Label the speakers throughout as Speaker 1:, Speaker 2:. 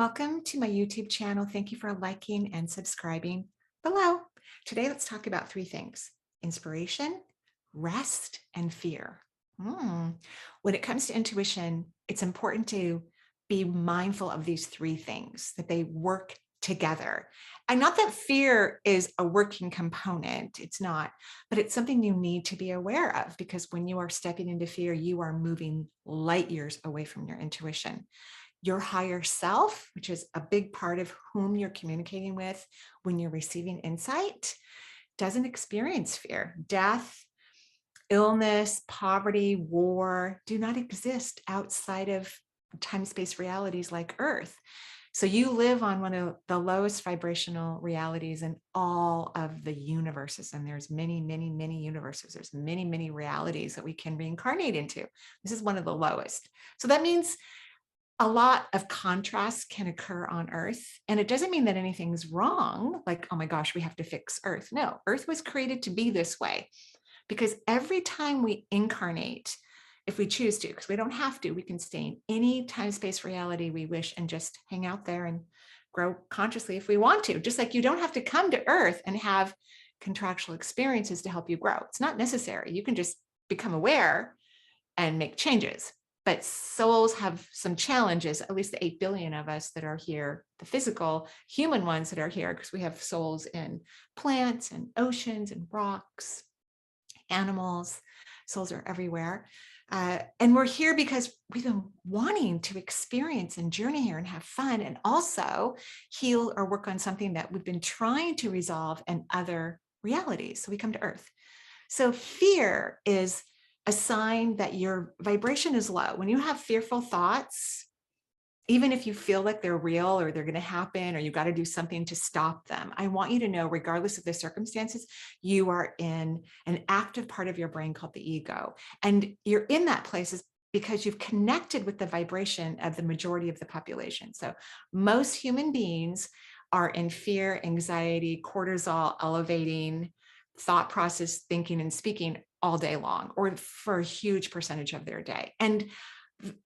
Speaker 1: Welcome to my YouTube channel. Thank you for liking and subscribing below. Today, let's talk about three things: inspiration, rest, and fear. When it comes to intuition, it's important to be mindful of these three things, that they work together. And not that fear is a working component, it's not, but it's something you need to be aware of, because when you are stepping into fear, you are moving light years away from your intuition. Your higher self, which is a big part of whom you're communicating with when you're receiving insight, doesn't experience fear. Death, illness, poverty, war do not exist outside of time-space realities like Earth. So you live on one of the lowest vibrational realities in all of the universes. And there's many, many, many universes. There's many, many realities that we can reincarnate into. This is one of the lowest. So that means a lot of contrast can occur on Earth. And it doesn't mean that anything's wrong, like, oh my gosh, we have to fix Earth. No, Earth was created to be this way, because every time we incarnate, if we choose to, because we don't have to, we can stay in any time-space reality we wish and just hang out there and grow consciously if we want to. Just like you don't have to come to Earth and have contractual experiences to help you grow. It's not necessary. You can just become aware and make changes. But souls have some challenges, at least the 8 billion of us that are here, the physical human ones that are here, because we have souls in plants and oceans and rocks, animals. Souls are everywhere. And we're here because we've been wanting to experience and journey here and have fun, and also heal or work on something that we've been trying to resolve in other realities. So we come to Earth. So fear is a sign that your vibration is low. When you have fearful thoughts, even if you feel like they're real or they're going to happen or you got to do something to stop them, I want you to know, regardless of the circumstances, you are in an active part of your brain called the ego. And you're in that place because you've connected with the vibration of the majority of the population. So most human beings are in fear, anxiety, cortisol, elevating thought process, thinking and speaking all day long, or for a huge percentage of their day. And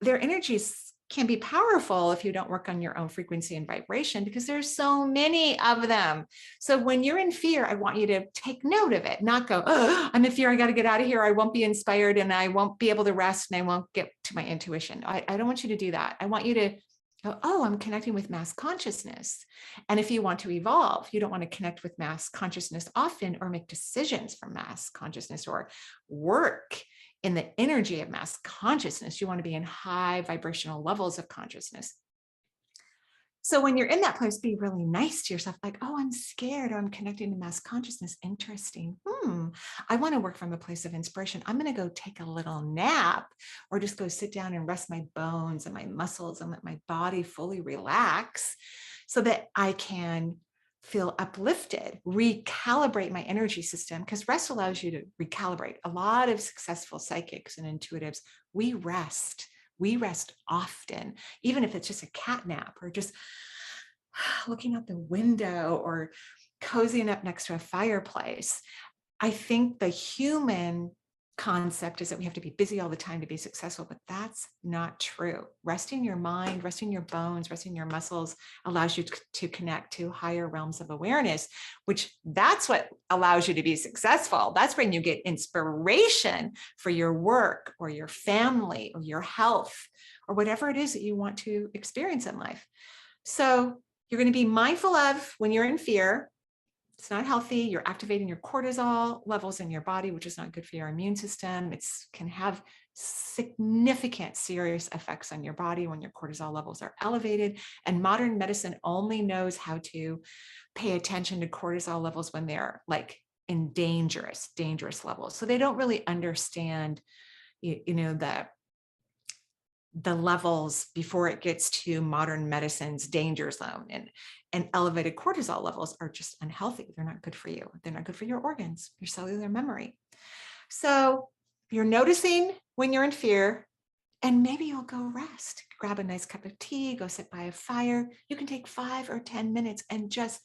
Speaker 1: their energies can be powerful if you don't work on your own frequency and vibration, because there's so many of them. So when you're in fear, I want you to take note of it, not go, oh, I'm in fear, I got to get out of here, I won't be inspired, and I won't be able to rest, and I won't get to my intuition. I don't want you to do that. I want you to go, oh, I'm connecting with mass consciousness. And if you want to evolve, you don't want to connect with mass consciousness often or make decisions from mass consciousness or work in the energy of mass consciousness. You want to be in high vibrational levels of consciousness. So when you're in that place, be really nice to yourself, like, oh, I'm scared, or I'm connecting to mass consciousness. Interesting. I want to work from a place of inspiration. I'm going to go take a little nap, or just go sit down and rest my bones and my muscles and let my body fully relax so that I can feel uplifted, recalibrate my energy system, because rest allows you to recalibrate. A lot of successful psychics and intuitives, we rest. We rest often, even if it's just a cat nap or just looking out the window or cozying up next to a fireplace. I think the human concept is that we have to be busy all the time to be successful, but that's not true. Resting your mind, resting your bones, resting your muscles allows you to connect to higher realms of awareness, which that's what allows you to be successful. That's when you get inspiration for your work or your family or your health or whatever it is that you want to experience in life. So you're going to be mindful of when you're in fear. It's not healthy. You're activating your cortisol levels in your body, which is not good for your immune system. It can have significant, serious effects on your body when your cortisol levels are elevated. And modern medicine only knows how to pay attention to cortisol levels when they're like in dangerous levels. So they don't really understand, the levels before it gets to modern medicine's danger zone, and elevated cortisol levels are just unhealthy. They're not good for you. They're not good for your organs, your cellular memory. So you're noticing when you're in fear, and maybe you'll go rest, grab a nice cup of tea, go sit by a fire. You can take 5 or 10 minutes and just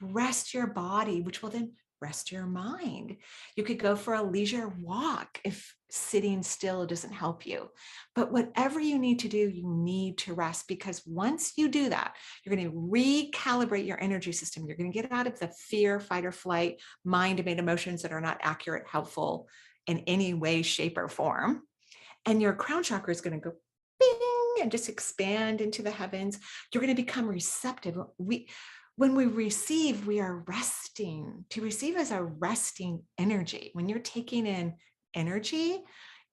Speaker 1: rest your body, which will then rest your mind. You could go for a leisure walk if sitting still doesn't help you. But whatever you need to do, you need to rest, because once you do that, you're going to recalibrate your energy system. You're going to get out of the fear, fight, or flight, mind-made emotions that are not accurate, helpful in any way, shape, or form. And your crown chakra is going to go bing and just expand into the heavens. You're going to become receptive. When we receive, we are resting. To receive is a resting energy. When you're taking in energy,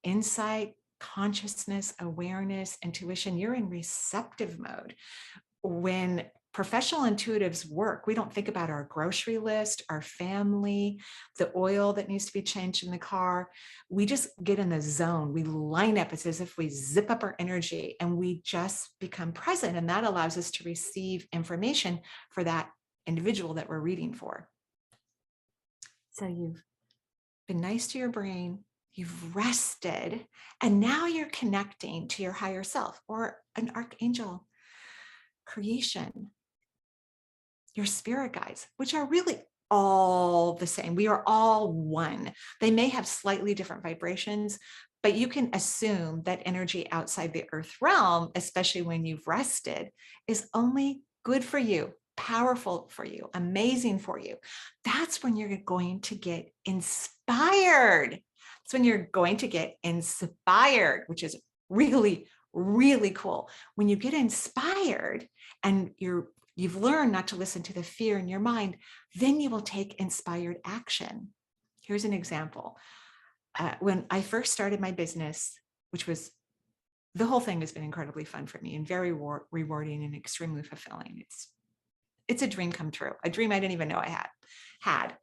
Speaker 1: insight, consciousness, awareness, intuition, you're in receptive mode. When professional intuitives work, we don't think about our grocery list, our family, the oil that needs to be changed in the car. We just get in the zone. We line up. It's as if we zip up our energy and we just become present. And that allows us to receive information for that individual that we're reading for. So you've been nice to your brain, you've rested, and now you're connecting to your higher self or an archangel, creation, your spirit guides, which are really all the same. We are all one. They may have slightly different vibrations, but you can assume that energy outside the earth realm, especially when you've rested, is only good for you, powerful for you, amazing for you. That's when you're going to get inspired. That's when you're going to get inspired, which is really, really cool. When you get inspired and you've learned not to listen to the fear in your mind, then you will take inspired action. Here's an example. When I first started my business, which was, the whole thing has been incredibly fun for me and very rewarding and extremely fulfilling. It's a dream come true, a dream I didn't even know I had.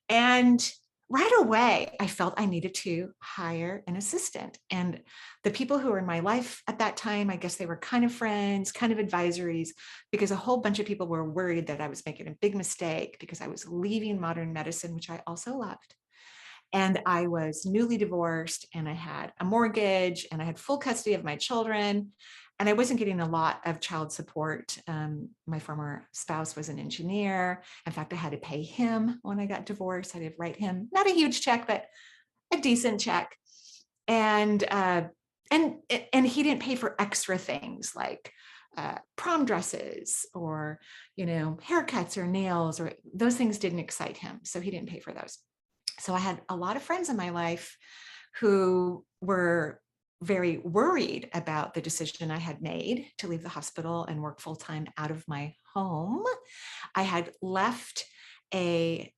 Speaker 1: And right away, I felt I needed to hire an assistant. And the people who were in my life at that time, I guess they were kind of friends, kind of advisories, because a whole bunch of people were worried that I was making a big mistake because I was leaving modern medicine, which I also loved. And I was newly divorced and I had a mortgage and I had full custody of my children. And I wasn't getting a lot of child support. My former spouse was an engineer. In fact, I had to pay him when I got divorced. I had to write him, not a huge check, but a decent check. And he didn't pay for extra things like prom dresses or, haircuts or nails, or those things didn't excite him. So he didn't pay for those. So I had a lot of friends in my life who were very worried about the decision I had made to leave the hospital and work full-time out of my home. I had left a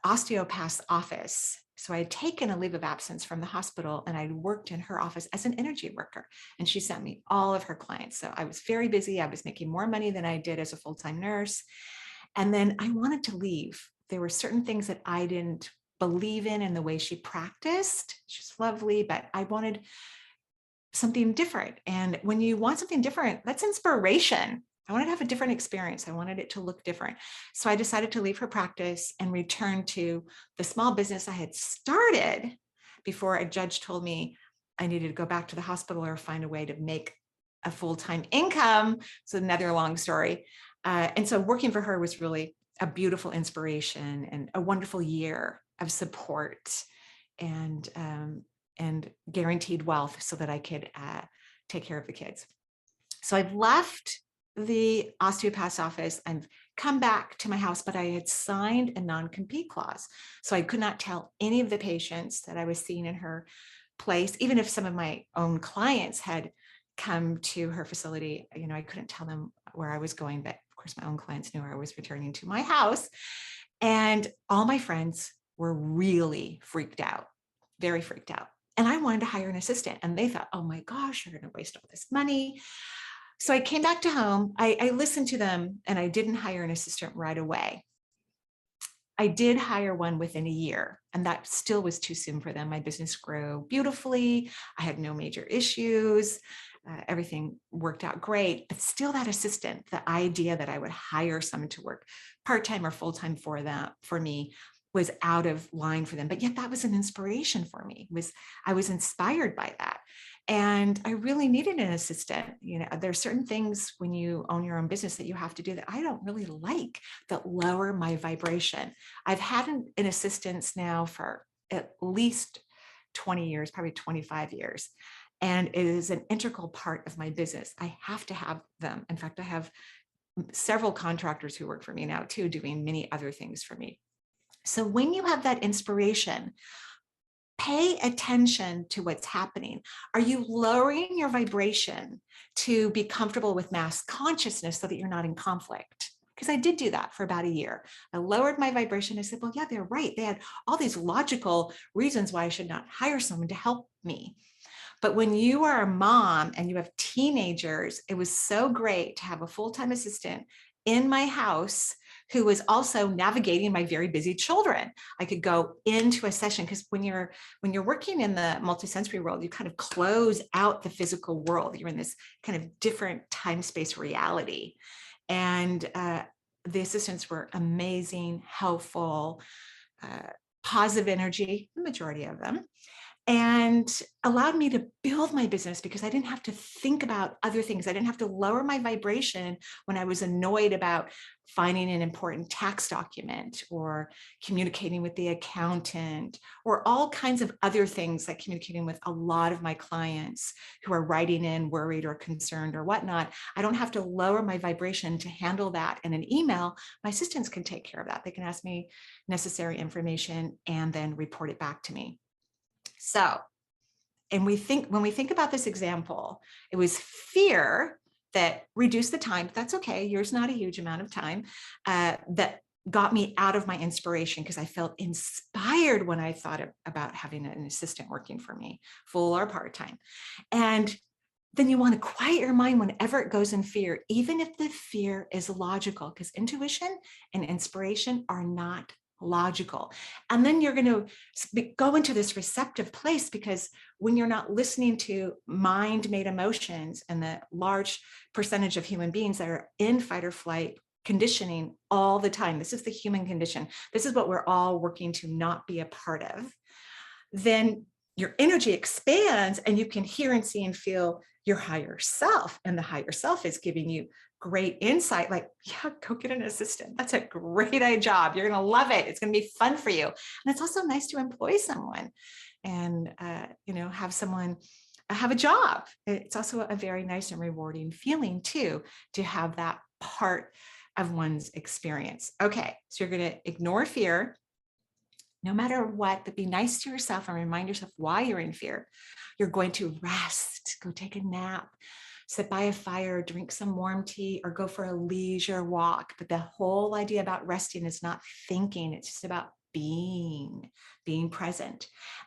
Speaker 1: osteopath's office. So I had taken a leave of absence from the hospital and I'd worked in her office as an energy worker. And she sent me all of her clients. So I was very busy. I was making more money than I did as a full-time nurse. And then I wanted to leave. There were certain things that I didn't believe in the way she practiced. She's lovely, but I wanted something different. And when you want something different, that's inspiration. I wanted to have a different experience. I wanted it to look different. So I decided to leave her practice and return to the small business I had started before a judge told me I needed to go back to the hospital or find a way to make a full-time income. It's another long story. And so working for her was really a beautiful inspiration and a wonderful year of support and guaranteed wealth so that I could take care of the kids. So I've left the osteopath's office and come back to my house, but I had signed a non-compete clause. So I could not tell any of the patients that I was seeing in her place, even if some of my own clients had come to her facility, I couldn't tell them where I was going, but of course my own clients knew I was returning to my house. And all my friends were really freaked out, very freaked out. And I wanted to hire an assistant and they thought, oh my gosh, you're going to waste all this money. So I came back to home. I listened to them and I didn't hire an assistant right away. I did hire one within a year, and that still was too soon for them. My business grew beautifully. I had no major issues. Everything worked out great, but still that assistant, the idea that I would hire someone to work part-time or full-time for me was out of line for them. But yet that was an inspiration for me. I was inspired by that. And I really needed an assistant. There are certain things when you own your own business that you have to do that I don't really like, that lower my vibration. I've had an assistance now for at least 20 years, probably 25 years. And it is an integral part of my business. I have to have them. In fact, I have several contractors who work for me now too, doing many other things for me. So when you have that inspiration, pay attention to what's happening. Are you lowering your vibration to be comfortable with mass consciousness so that you're not in conflict? Because I did do that for about a year. I lowered my vibration. I said, well, yeah, they're right. They had all these logical reasons why I should not hire someone to help me. But when you are a mom and you have teenagers, it was so great to have a full-time assistant in my house who was also navigating my very busy children. I could go into a session because when you're working in the multisensory world, you kind of close out the physical world. You're in this kind of different time-space reality. And the assistants were amazing, helpful, positive energy, the majority of them, and allowed me to build my business because I didn't have to think about other things. I didn't have to lower my vibration when I was annoyed about finding an important tax document or communicating with the accountant or all kinds of other things, like communicating with a lot of my clients who are writing in worried or concerned or whatnot. I don't have to lower my vibration to handle that in an email. My assistants can take care of that. They can ask me necessary information and then report it back to me. So, and when we think about this example, it was fear that reduced the time. That's okay. Yours not a huge amount of time, that got me out of my inspiration because I felt inspired when I thought about having an assistant working for me, full or part-time. And then you want to quiet your mind whenever it goes in fear, even if the fear is logical, because intuition and inspiration are not logical. And then you're going to go into this receptive place, because when you're not listening to mind-made emotions and the large percentage of human beings that are in fight or flight conditioning all the time, this is the human condition. This is what we're all working to not be a part of. Then your energy expands and you can hear and see and feel your higher self. And the higher self is giving you great insight, like, yeah, go get an assistant. That's a great job. You're going to love it. It's going to be fun for you. And it's also nice to employ someone and, have someone have a job. It's also a very nice and rewarding feeling too, to have that part of one's experience. Okay. So you're going to ignore fear, no matter what, but be nice to yourself and remind yourself why you're in fear. You're going to rest, go take a nap, sit by a fire, drink some warm tea, or go for a leisure walk. But the whole idea about resting is not thinking. It's just about being present.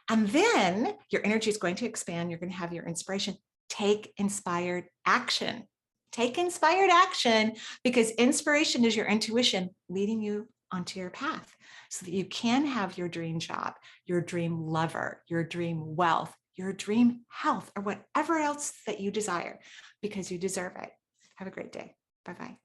Speaker 1: And then your energy is going to expand. You're going to have your inspiration. Take inspired action. Take inspired action, because inspiration is your intuition leading you onto your path so that you can have your dream job, your dream lover, your dream wealth, your dream health, or whatever else that you desire, because you deserve it. Have a great day. Bye-bye.